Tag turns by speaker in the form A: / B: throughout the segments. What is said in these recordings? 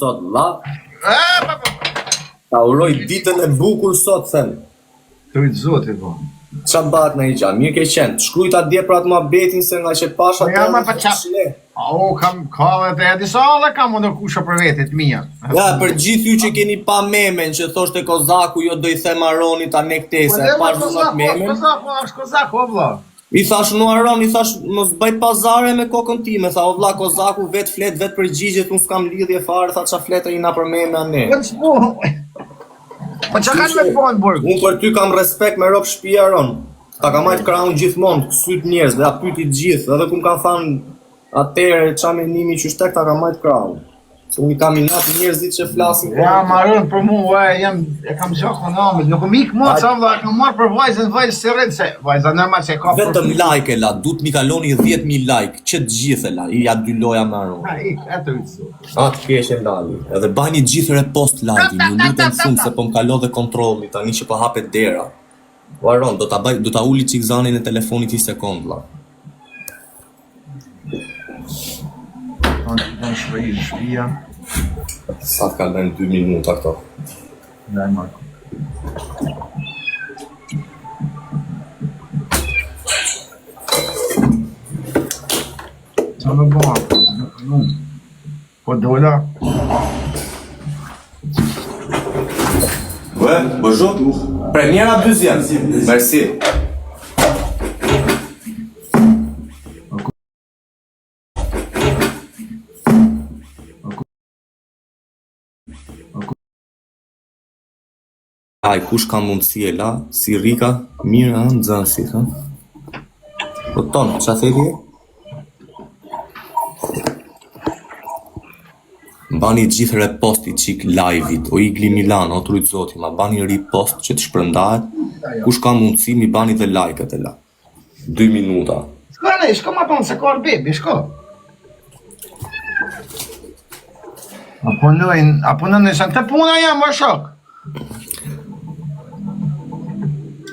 A: sot, la. Ta uroj ditën e bukur sot, them.
B: Të rritë zotit, po.
A: Qa bat në i gja, mirë ke qenë. Shkrujt atë dje për atë ma betin se nga që pasha të
B: e pa qap. Kam kallet e disa dhe kam më kusha për vetit mija.
A: Ja, për gjithë ju që keni pa memen që thoshte Kozaku, jo do i them Aronit a ne ktese, e pash dhumat memen.
B: Kozaku, është Kozaku, o vla.
A: I thash në Aron, i thash mos bëj pazare me kokën time, tha o vla Kozaku vet flet, vet përgjigjet, unë s'kam lidhje fare, tha qa fletë i na për meme a ne.
B: Po që kanë me të bojnë, burg?
A: Unë për ty kam respekt me ropë shpia, Aron. Ta ka majtë kraun gjithmonë, kësyt njerëz, dhe a pyti gjithë, edhe kum kanë thanë atëre qa menimi që shtek ta ka majtë kraun. Se unë i kam i natë njerëzit që flasin.
B: Ja, Aron për mu, e kam gjakë në namit, nuk më ikë mo, sa vla, e kam marrë për vajzën si rritë, se vajzën normal që e ka për...
A: Vetëm like e la, du të mi kaloni 10.000 like, që të gjithë e la, i ja dy loja me Aron.
B: Ha, ikë, eto i të su.
A: Atë kesh e lali, edhe bajni gjithë repost like, ju lutën shumë se po më kalo dhe kontroli, tani që po hapet dera. O Aron, do ta uli qikzanin e telefonit i sekund, la.
B: Në shvejë, shvija.
A: Sa të kalën 2 minuta këto.
B: Ndaj Marko. Qa në bëha? Po dola?
A: Ouais, bonjour. Première à deuxième. Merci. Ai, kush ka mundësi e la, si Rika, mirë a në zënësit, ha? Po tonë, qa thedi e? Bani gjithë repost i qik live-it, o Igli Milan, o trujtë zoti, ma bani repost që të shpërndahet, kush ka mundësi mi bani dhe like-et e la. 2 minuta.
B: Shko ne, shko ma tonë se ka bebi, shko. Apo në nësën, të puna jam, më shok.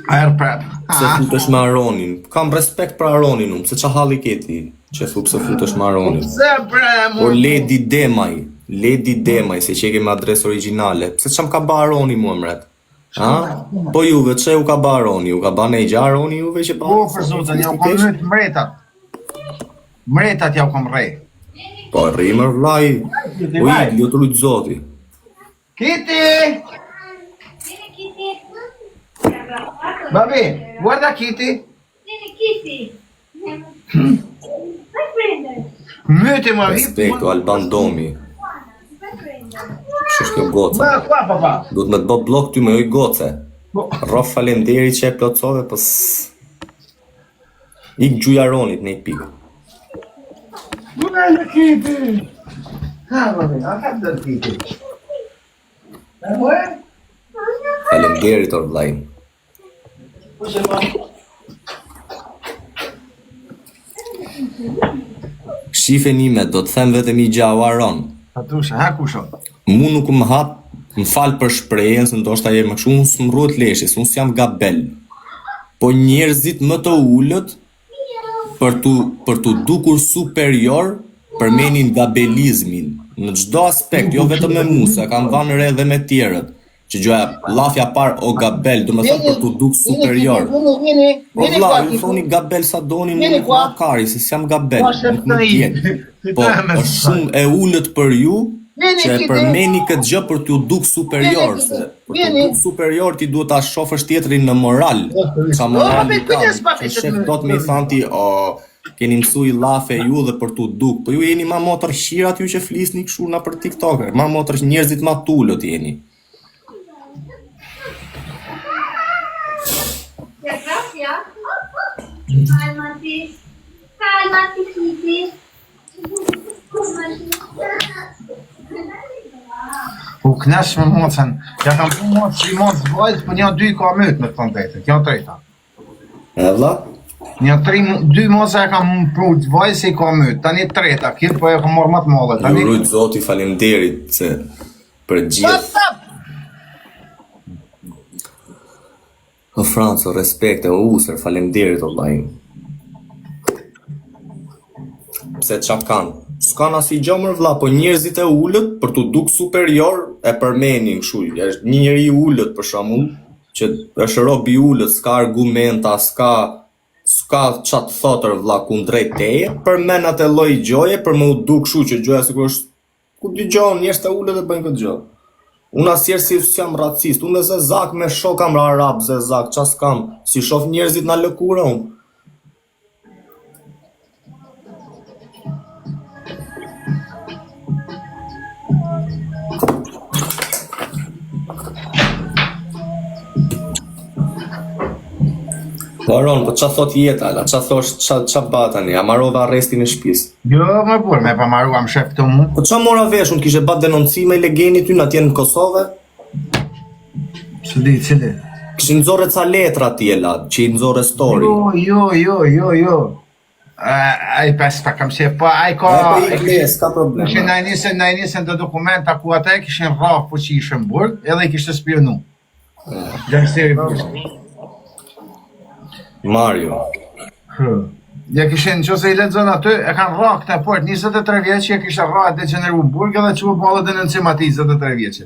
B: Air prep.
A: Se futesh me Aronin, kam respekt për Aronin unë, se qa halli keti që thup se futesh me Aronin.
B: Se bre,
A: O Lady Demaj, se që ke me adres originale, pse që më ka ba Aroni mu mret? Ha? Po juve, që u ka ba Aroni? U ka ba ne i gja Aroni juve që ba?
B: Po, për zotën, jau kom nëtë mretat. Mretat jau kom rej.
A: Po, rrimër vlaj, o Igli, o trujtë zoti.
B: Kitty! Babi, guarda Kitty.
C: Vieni Kitty. Vai prendere.
B: Myte ma vip.
A: Respektu, Alban Domi.
C: Vai prendere.
A: Që shkjo goce.
B: Ba, qua papa.
A: Du të me të bo blok ty me oj goce. Rof falenderi që e plotsove, pës... Ik gjuj Aronit në i pikë.
B: Guarda Kitty. Ha, babi, a ka të Kitty. E mue?
A: Falenderit or vlajnë. Shife nime, do të them vetëm i gjau Aron.
B: Patusha, ha kusho.
A: Mu nuk më hap, më falë për shprejen, se ndoshta jem më kështu, unë s'më rruhet leshis, unë s'jam gabel. Po njerëzit më të ullët, për tu dukur superior, përmenin gabelizmin. Në çdo aspekt, jo vetëm me mu, se kam vanë re dhe me tjerët. Që gjoja, lafja par o gabel, do me thëmë për të duk superior. Po vla, ju thoni gabel sa doni, nuk ma kari, se s'jam gabel, nuk më tjetë. Po, është shumë e ullët për ju, që e përmeni këtë gjë për t'ju duk superior, se për t'ju duk superior ti duhet ta shofësh tjetrin në moral, sa moral i kam, që shef do të me i thanti, keni mësu i lafe ju dhe për t'u duk, po ju jeni ma motër shirat ju që flisni këshu na për TikToker, ma motër njerëzit ma tullët jeni.
C: Calmati. Calmati, Kitty.
B: U knash me mocën. Ja kam pu mocë që i mocë vajzë, për një 2 ka mytë me të thonë vetën, kjo treta.
A: E vla?
B: Një 2 mocë e kam pru të vajzë i ka mytë, tani treta, kjetë po e kam morë matë molle.
A: Ju rujtë zoti falemderit se për gjithë. O Franco, respekt e o usër, falemderit o lajnë. Pse qa kanë? s'kan asnjë gjë më vlla, po njerëzit e ulët për t'u duk superior e përmenin kështu. Është një njeri i ulët për shembull, që është rob i ulët, s'ka argumenta, s'ka çat thotër vlla kundrejt teje, përmend atë lloj gjoje për më u duk kështu që gjoja sikur është ku dëgjon njerëz të ulët e bëjnë këtë gjë. Unë asnjëherë si jam racist, unë ze zak me shok kam arab, ze zak, ças kam, si shoh njerëzit na lëkura unë. Aron, po ç'a thot jeta, la ç'a thosh, ç'a ba tani, a marrova arrestin e shtëpisë.
B: Jo, më burr, me pa marruam shef të mu.
A: Po ç'a mora vesh, unë kishe bat denoncime legjeni ty atje në Kosovë?
B: Cili.
A: Kishin nxorre ca letra atje la, që i nxorre story.
B: Jo. Ai pas pa kam se pa ai ka
A: S'ka problem.
B: kishin na nisën të dokumenta ku ata kishin rrah fuqishëm në burg, edhe i kishte spionu. Gangsteri burg.
A: Mario.
B: Ja kishin nëse i lexon aty, e kanë rrah këtë port 23 vjeç që kishte rrah degeneru në burg edhe çu bolla denoncim atij 23 vjeç.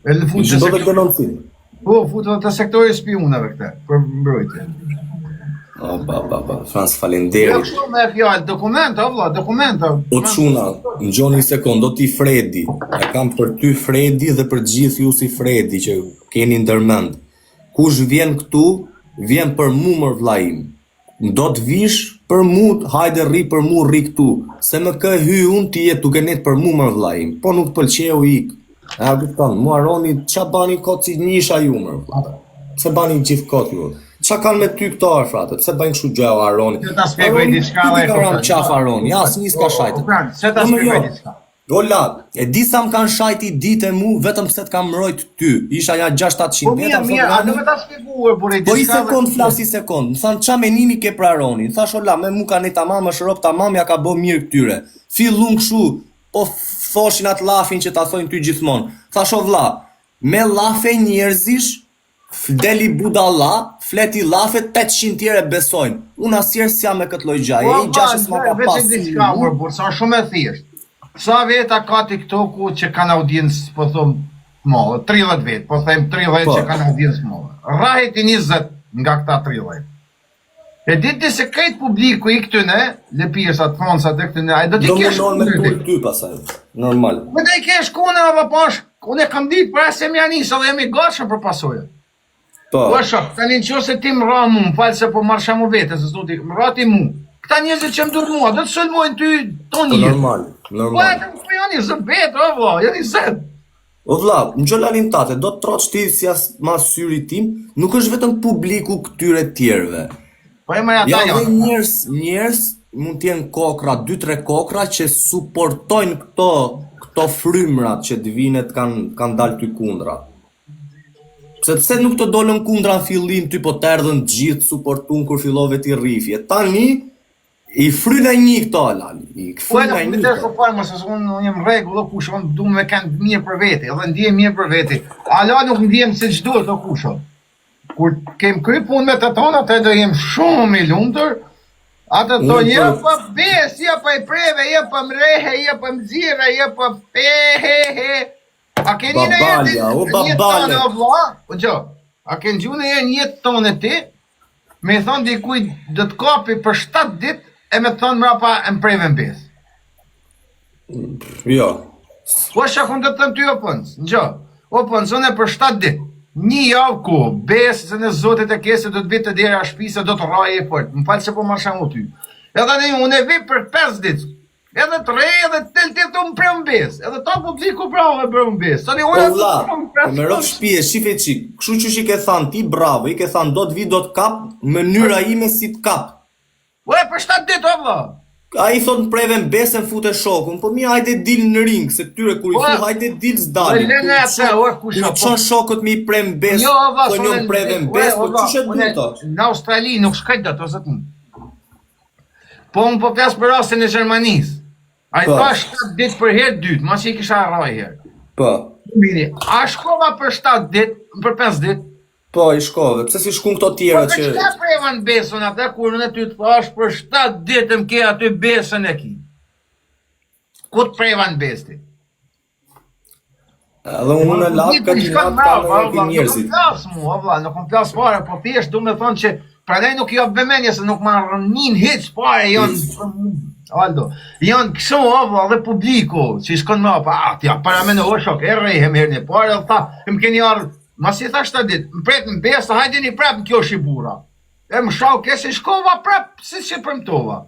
B: E lë futë
A: Çdo të denoncim.
B: Po, futë të sektori spionave këtë për mbrojtje.
A: Ba, Frans,
B: Jo
A: falenderit.
B: kështu me fjalë, dokumenta.
A: O çuna, ngjoni një sekond, do ti Fredi. E kam për ty Fredi dhe për gjithë ju si Fredi që keni ndërmend. Kush vjen këtu, vjen për mu mër vlla im. Do të vish për mu, hajde rri për mu, rri këtu. Se më kë hy unë ti jetë duke net për mu mër vlla im. Po nuk pëlqeu ik. E a kupton, mu Aroni, qa bani kot si njisha ju mër vlla. Pse bani gjithë kot ju? Qa kanë me ty këto frate? Pse bëjnë kështu gjë o Aroni?
B: Se ta shpjegoj diçka
A: Ti
B: dhe
A: ka ram qaf Aroni, asnjë s'ka shajtë.
B: Se ta shpjegoj diçka.
A: Gola, e di sa më kanë shajti ditë e mu, vetëm pse të kam mbrojt ty. Isha ja 600-700
B: Po
A: metra.
B: mirë, a do me ta shpjeguar por
A: Po i sekond, flas i sekond. Më thanë qa menimi ke për Aronin. Thash ola, me mu ka ne tamam, është rop tamam, ja ka bo mirë këtyre. Fillun kështu, po thoshin atë lafin që ta thojnë ty gjithmonë. Thash o vlla, me lafe njerëzish, deli budalla, fleti lafe, 800 tjere besojnë. Unë asjerë s'jam me këtë lloj gjaje, e i gjashës ma ka
B: Vetë
A: pas.
B: diçka por burr, sa shumë e thjesht. Sa veta ka TikToku që kanë audiencë, po thon mollë, 30 vet, po them 30
A: Po.
B: që kanë audiencë mollë. Rrahet i 20 nga këta 30. E ditë se këtë publiku i këtyne, lëpirsat, fonsat e këtyne, ai do t'i
A: Do më
B: kesh
A: nërë me
B: kundër.
A: ty pasaj. Normal.
B: Me do i kesh kune apo pash, unë e kam ditë pra se më janë nisë dhe jemi gatshëm për pasojë.
A: Po.
B: Po shoh, tani nëse ti më ra mu, falë se po marr shamu vete, se zoti, më ra ti mu. Këta njerëzit që më durmua, do të sulmojnë ty ton
A: Po
B: jetë.
A: normal,
B: Po
A: normal.
B: atë po janë 20 vet, o vlla, janë 20.
A: O vlla, në gjolalin tate, do të troç ti si as mas syri tim, nuk është vetëm publiku këtyre tjerëve.
B: Po e më ata
A: Ja dhe
B: janë.
A: njerëz mund t'jenë kokra, 2-3 kokra që suportojnë këto frymrat që të vinet kanë dalë ty kundra. Sepse nuk të dolën kundra në fillim, ty po të erdhën gjithë suportun kur fillove ti rrifje. Tani, i fryna një këto, Lali. I
B: Po e
A: fryna
B: në
A: një
B: të
A: këto.
B: shkopar, më se unë jem rregull, o kush, unë du me kanë mirë për vete, edhe ndihem mirë për vete. Ala nuk ndihem se ç'duhet o kush. Kur kem kry punë me të tona, atë do jem shumë i lumtur. Atë të
A: Unë
B: një
A: po-
B: pa bes, ja pa i preve, ja pa mrehe, ja pa mzire, ja pa he. A keni në
A: Babalja, o babale.
B: o vlla? Po gjo, a keni gjune një jetë tonë ti, me i thonë dikuj do të kapi për 7 ditë, e me thonë mrapa e mpreve në bes.
A: Jo.
B: Po shakun të thëmë ty o pëns, në gjo, o pëns, unë e për 7 ditë, një javë ku, besë se në zotit e kese do të vitë të dera shpisa, do të raje e fort, më falë se po marsha mu ty. Edhe ne, unë e vi për 5 ditë, edhe 3, edhe të më prem në besë, edhe ta publiku bravo e prem në besë. Tani
A: O
B: unë e
A: vlla,
B: prem
A: me rrëf shpije, shife qik, kështu që shi ke thanë ti bravo, i ke thanë do të vi, do të kap, mënyra ime si të kap.
B: Po e për 7 ditë, o vlla.
A: A i thot në preven besën fute shokun, po mi hajde dil në ring, se këtyre kur i
B: Po,
A: thu hajde dil s'dalin.
B: po, lene atë, o, kush,
A: Kur
B: po.
A: çon shokët mi prem besë,
B: Jo, vlla,
A: po njën preven besë, po që shetë du to?
B: Në Australi nuk shkajt do të zëtën. Po unë po pjasë për rastin e Gjermanisë. A i
A: Po.
B: ta 7 ditë për herë dytë, ma që i kisha rraj herë.
A: Po,
B: Mini, a shkova për 7 ditë, për 5 ditë?
A: po i shkove, pse si shkun këto
B: Po
A: tjera
B: për
A: që...
B: qëta prevan besën atë, kur unë ty të thash për 7 ditë më ke aty besën e ki. ku të preva në besti.
A: Edhe unë lap ka dinat ka njerëzit.
B: Nuk kom plas fare, po thjesht du me thonë që prandaj nuk jo vëmendje se nuk marrë nin hiç fare janë Aldo. Janë kështu dhe publiku që shkon më pa ja para më në shok e rrehem herën e parë tha më keni ardhur masi tha 7 ditë më pret në besë hajdeni prap në kjo shibura. E më shau kesi shkova prap si që premtova.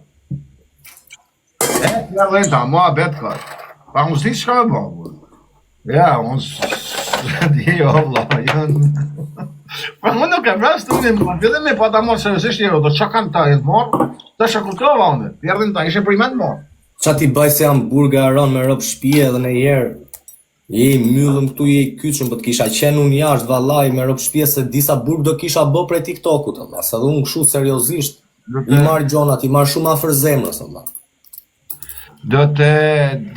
B: Ja vënda mua bet ka. Pa unë s'di çka më bëj. Ja, unë di valla, janë. Pa unë nuk e vrasë të unë edhe me pa ta morë seriosisht njero, do që kanë ta e të morë, ta shakurtova unë, pjerdhin ta, ishe primet morë.
A: Qa ti baj se hamburger aron me rob shpije edhe në jerë, je i myllëm këtu, je i kyçëm, po të kisha qenë unë jashtë vallaj me rob shpije se disa burg do kisha bë prej TikTokut, Allah, se dhe unë këshu seriosisht, i marë gjonat, i marë shumë afër zemrës, Allah.
B: Do të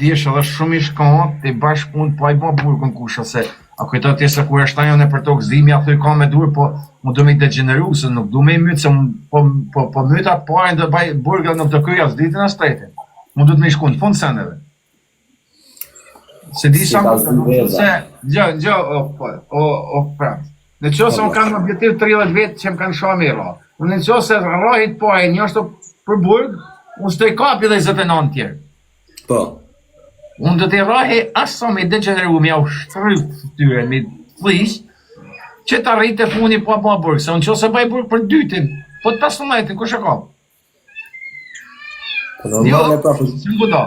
B: dish edhe shumë i shkont, të i bash punë, po a i bo burgën kusha se a kujto ti se kur është ajo për tokë zimi, a thuj ka me dur, po mu du me i degeneru, se nuk du me i mytë, se po myta pojnë dhe baj burgën nuk të kryja, s'ditin as tretin. Mu du të me i shku në fund seneve. Se di sa më se, gjë, o prap. Në qo se unë kanë objektiv 30 vetë që më kanë shoha me ra. Në qo se rahit pojnë, një është për burg, unë s'të i kapi dhe 29 tjerë.
A: Po.
B: Unë do t'i rahi asa me degeneru, me au shtryp të tyre, me flis, që t'a rritë e funi po a burg, se unë që se baj burg për dytin, po të 15, kush e ka? Jo, si më buda.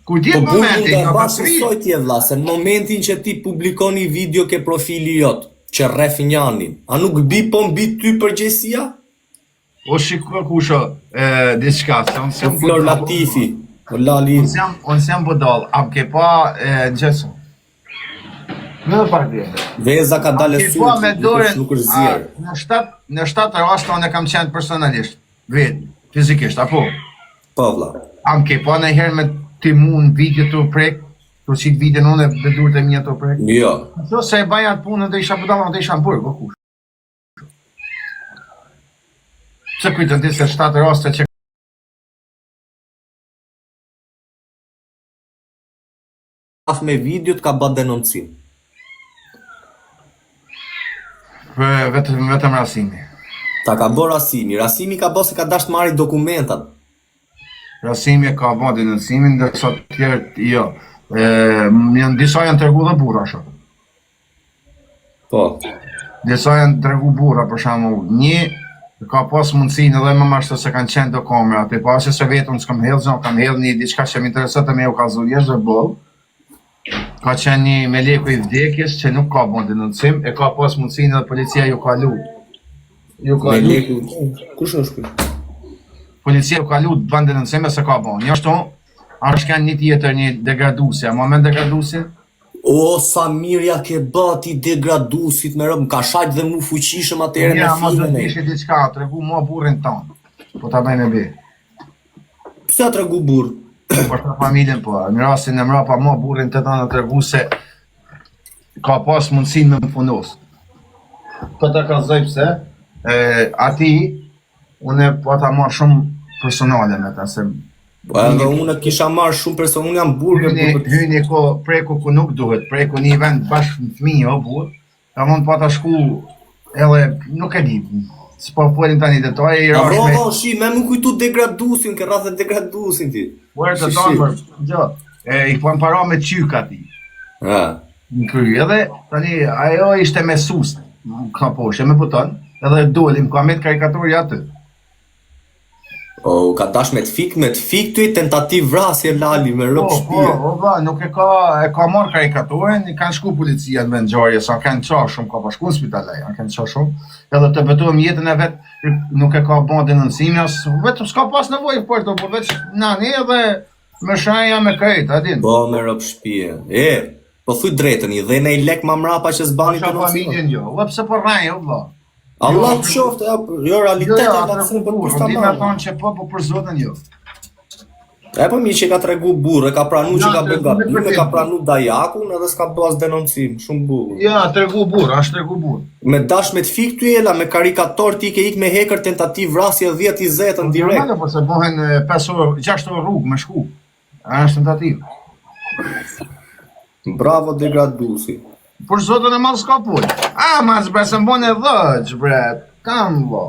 B: Kur t'jetë momenti,
A: nga pasësoj t'je vla, se në momentin që ti publikoni video ke profili jot, që rref njanin, a nuk bi po mbi ty përgjegjësia?
B: O shiko kusho, diçka, se unë se më
A: Flor Latifi.
B: Unë sem budal, am ke pa gjësu. Në dhe pak dhe.
A: Veza ka dalë
B: me dorën,
A: nuk është zjerë.
B: Në 7 rasta unë e kam qenë personalisht, vetë, fizikisht, apo?
A: Po vla.
B: Am ke pa në herë me ti mu në video të prek, të qitë videon unë dhe durët e mija të prek?
A: Jo.
B: Në se e baja të punë dhe isha budal, dhe isha në burg, o kush. Që kujtën ti se 7 raste që
A: me videot ka bë denoncim.
B: Vetëm Rasimi.
A: Ta ka bë Rasimi. Rasimi ka bë se ka dash të marrë dokumentat.
B: Rasimi ka bë denoncimin dhe sot tjerë jo. Disa janë tregu dhe burra shumë.
A: Po.
B: Disa janë tregu burra, për shembull, një ka pas mundësinë edhe më mashtë se kanë qenë do kamera, te pasi se vetëm s'kam hedhë, kam hedhë një diçka që më interesat e me u ka zurjesh dhe bëllë. Ka qenë një me leku i vdekjes që nuk ka bën denoncim, e ka pas mundësinë edhe policia ju ka lu.
A: Me leku, kush është kërë?
B: Policia ju ka lu të bën denoncim e se ka bën. Një ashtu, është kanë një tjetër, një degradusje, a ma me degradusje?
A: O, sa mirja ke bati degradusit me rëmë, ka shajt dhe mu fuqishëm atere me
B: filmën e. Ja, ma do të ishe diçka, tregu mua burrin tonë, po ta bëjnë e be.
A: Pse tregu burr?
B: Për të familjen, po, në rastin e mrapa mua burrin të tonë tregu se ka pas mundësin me më fundos. Po ta kallëzoj pse, ati, une po ta ma shumë personale me ta, se
A: Po edhe unë kisha marrë shumë person, unë jam burgë.
B: Hyni ko preku ku nuk duhet, preku një vend bashkë në fëmijë, o burë, ka mund pa ta shku, edhe nuk e di, s'po folin tani detaje i rash me...
A: Ro, shi, me më kujtu degradusin, ke rrasë degradusin ti.
B: Uerë të tonë, gjo, i po më para me qyka ti. Në kry, edhe, tani, ajo ishte me sus, ka poshe, me puton, edhe dolim, ka me të karikaturi atë.
A: O, ka dash me të fik të i tentativ vrasje lali me rëp shpije.
B: Po, nuk e ka marrë karikaturin, i kanë shku policia në vendgjarje, sa kanë qa shumë, ka pashku në spitalaj, kanë qa shumë, edhe të betuam jetën e vetë, nuk e ka bon denoncimi, vetë s'ka pas nevoj për të, po veç nani edhe me shaja me krejt, adin.
A: Po, me rëp shpije. Po thuj drejtën, i dhe ne i lek ma mrapa që s'bani denoncimi.
B: Familjen jo, pse për rajë, o vla.
A: Allah të qoftë, jo realitet e vaksin për kusta
B: marrë. Dime thonë që po për zotën jo.
A: E po mi që ka tregu burë, ka pranu që ka bëga bime, ka pranu dajakun edhe s'ka bas denoncim, shumë burë.
B: Ja, tregu burë, ashtë tregu burë.
A: Me dash me të fik të jela, me karikator ti ke ik me hekër tentativ vrasje 10-20 në direkt.
B: Po se bohen 5 orë, 6 orë rrugë me shku. A është tentativ.
A: Bravo degradusi.
B: Për zotën e madh s'ka punë. A, ma s'bre se mbon e dhëq, bre. Kam, bo.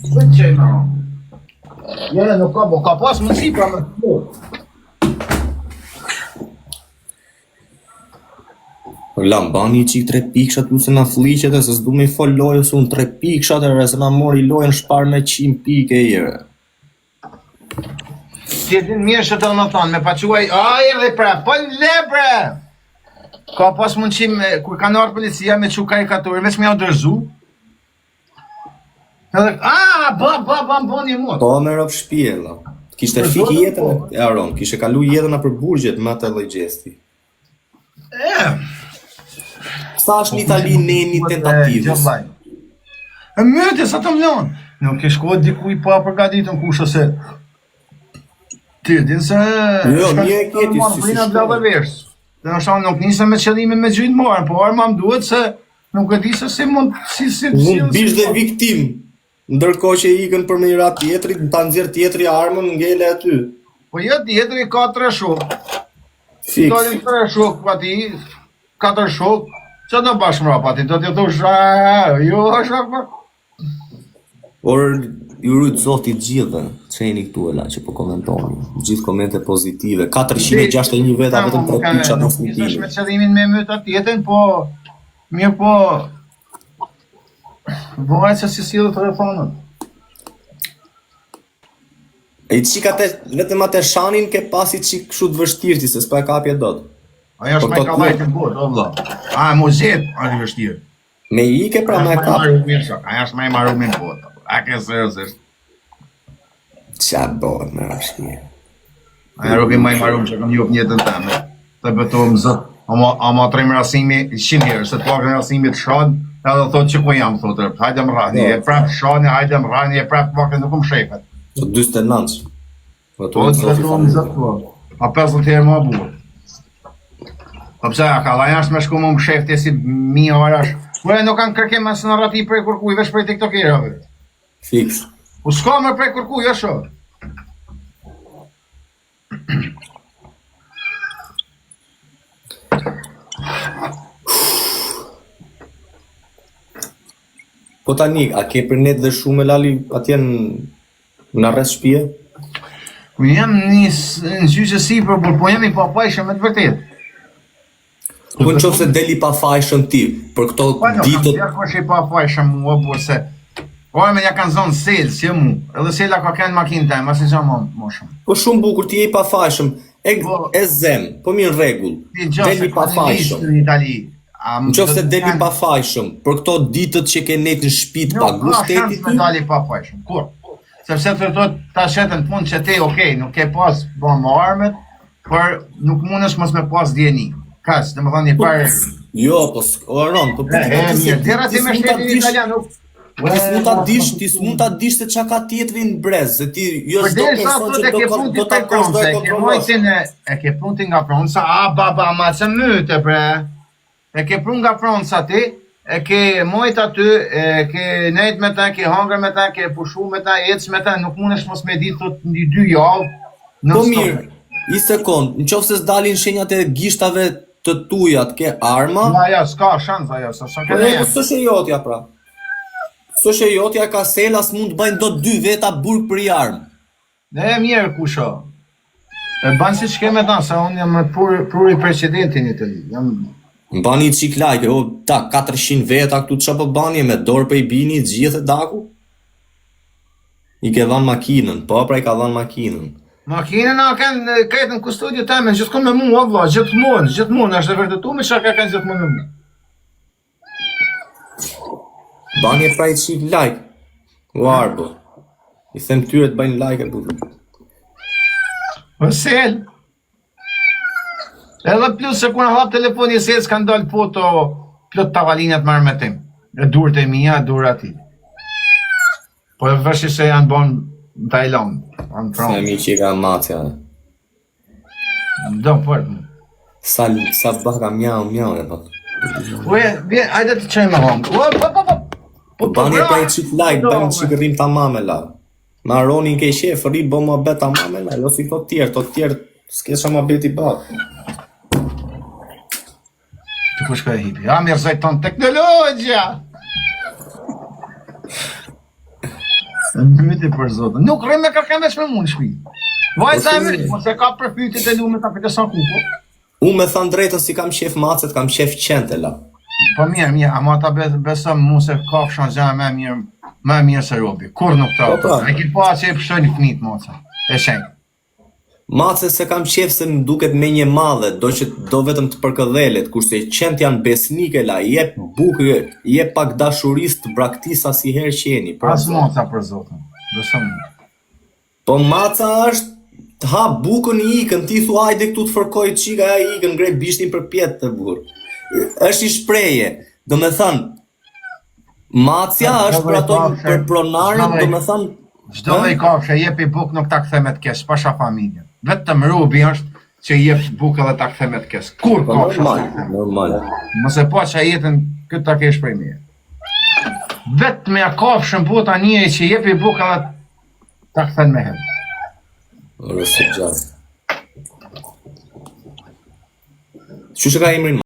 B: Për që në? Jene nuk ka, bo, ka pas mundësi pra me të bu.
A: Lam, bani qik 3 pikshat plus se na fliqet e se s'du me i fol lojë se unë 3 pikshat e se na mori lojën shpar me 100 pike e jere.
B: Tjetin mirë që të më thonë, me paquaj, erdhe pra, po le bre! Ka pas mundësim, kur kanë ardhur policia me çu karikaturë, veç me ja dërzu. Edhe, boni mot.
A: Po me rop shpije, la. Kishte fik jetën e Aron, kishte kalu jetën për burgjet me atë lloj gjesti. Sa është në Itali një tentativës?
B: E mëte sa të mlon. Nuk e shkohet dikuj pa përgatitën kushtë se ti din se
A: Jo, një e kjeti si
B: shkohet. Dhe në shumë nuk nisëm me qëllimin me gjytë marë, po arma më duhet se nuk e di se si mund
A: mund bish dhe viktim, ndërkohë që ikën për me i ratë tjetërit, në të nëzirë tjetëri armën ngele aty.
B: Po jo tjetëri ka 3 shok.
A: Fiks.
B: Dolim 3 shok pa ti, 4 shok, që do bashkë mra pa ti, do t'jo thush, jo shok pa.
A: Or, ju rrujtë zotit gjithë, qeni këtu e la që po komentoni, gjithë komente pozitive, 461 veta vetëm 3 pikshat në
B: pozitive. Nisësh me qëllimin me myta tjetën, po, mirë po, bëhet që si silë telefonët.
A: E qika te, vetëm atë shanin ke pasi qik këshu të vështirë ti, se s'pa e kapje dot.
B: Aja është me ka vajtë në botë, o vla. A, muzet, a në vështirë.
A: Me i ke pra me kap.
B: Aja është me maru me në botë. A ke seriosisht.
A: Qa bërë me rashkje.
B: Aja robi maj marum që kam jup njëtën teme. Të betohem zët. Ama të rejmë rasimi 100 herë, se të pakën rasimi të shanë, edhe thotë që ku jam, thotë, hajde më rani, e prap shani, hajde më rani, e prap pakën nuk më shefet.
A: O 29.
B: Po të betohem zët, po. A 50 herë më burë. Po pëse, a ka lajash me shku më shefti si mi orash. Po e nuk kanë kërkem asë në rati prej kërkuj, vesh prej tiktokerave.
A: Fiks.
B: U s'ka me prej kërkuj, jo sho.
A: Po tani, a ke për net dhe shumë e lali atje në arrest shpije?
B: Po jam në gjyqë si për po jam i papajshëm me të vërtet.
A: Po në qofë se deli pa fajshëm ti, për këto ditët...
B: Pa ko që i papajshëm mua, por se... Ore me nja kanë zonë selë, si e mu, edhe sela ka kënë makinë taj, ma si që më shumë.
A: Po shumë bukur, ti e i pa fajshëm, e zem, po mirë regull, deli pa fajshëm. Në qofë se deli pa fajshëm, për këto ditët që ke netë në shpit pa gushtetit
B: ti? Nuk ka shansë me dali pa fajshëm, kur? Sepse të thot ta shetën punë që te, okej, nuk ke pas më armet, për nuk mundesh mos me pas djeni. Kas, dhe më thonë një parë...
A: Jo, po s'oron, po për
B: ti me shtetin italian, nuk...
A: Ti s'mund ta dish se çka ka tjetri në brez, se ti jo s'do person që do ta kosh do e kontrollosh.
B: E ke punti nga Franca, baba ma se myte bre. E ke prun nga Franca ti, e ke mojt aty, e ke nejt me ta, ke hangër me ta, ke pushu me ta, ec me ta, nuk mundesh mos me ditë thot një 2 javë.
A: Po mirë, i sekond, nëse s'dalin shenjat e gishtave të tuja, të ke arma.
B: Ja, s'ka shans ajo, s'ka
A: ne. Po s'është e jotja pra. S'është e jotja ka sela, s'mund të bëjnë do 2 veta burg për i armë.
B: Ne mirë kusho. E banë si që keme ta, sa unë jam pruri precedentin i të li.
A: Bani qik like, ta 400 veta këtu që po bani me dorë për i bini gjithë e daku? I ke dhanë makinën, po pra i ka dhanë makinën.
B: Makinën a kanë kretë në kustodje teme, gjithë me mu, vla, gjithë mund, është e vërtetu me që ka kanë gjithë me mu.
A: Bani e pra i qik like, warbo. I them tyre të bëjnë like e budu.
B: Sel. Edhe plus se kur në hap telefoni sel s'kan dalë foto plot tavalinat marrë me tim. E durët e mija, durë ati. Po e vërshi se janë bon në Tajland.
A: Se mi që i ka macja.
B: Do përtë.
A: Sa baka mjau e pak.
B: Uje, ajde të qëjmë hongë.
A: Po bani e pra i qik like, bëjmë qik rrim ta mame la. Ma Ronin ke shef, rri bo ma beta mamen, ajo si to tjerë, s'kesha ma beti bak.
B: Të ku shkoj hipi? A mirëzoj ton teknologja! Në myti për zotën. Nuk rrim me kërkën veç me mund shpi. Vajza e mërë, mos e ka përfytit e lume ta këtë sa kuko.
A: Unë me thanë drejtën si kam shef macet, kam shef qentela.
B: Po mirë, ama ta besëm mu se kafshën zha me mirë se robi. Kur nuk ta. E ki pa që e pështojnë fnit, moca. E shenjë.
A: Mace se kam qef se më duket me një madhe, do vetëm të përkëdhelet, kurse qent janë besnike la, jep bukë, jep pak dashuris të braktisa si herë qeni.
B: As moca për zotën, besëm mu.
A: Po maca është të ha bukën i ikën, ti thu hajde këtu të fërkoj qika ja i ikën, ngrej bishtin për pjetë të burë. Është i shpreje, do me thënë, macja është për ato për pronarët, do me thënë,
B: çdo lloj kafshë jep i bukë nuk ta kthehet kes, pasha familjen. Vetëm robi është që jep bukë edhe ta kthehet kes. Kur kafshë?
A: Normal.
B: Mos e pa që jetën këtë ta kesh prej mirë. Vetëm ja kafshën bota një që jep i bukë edhe ta kthen me hem.
A: Ora se gjatë. Që ka emrin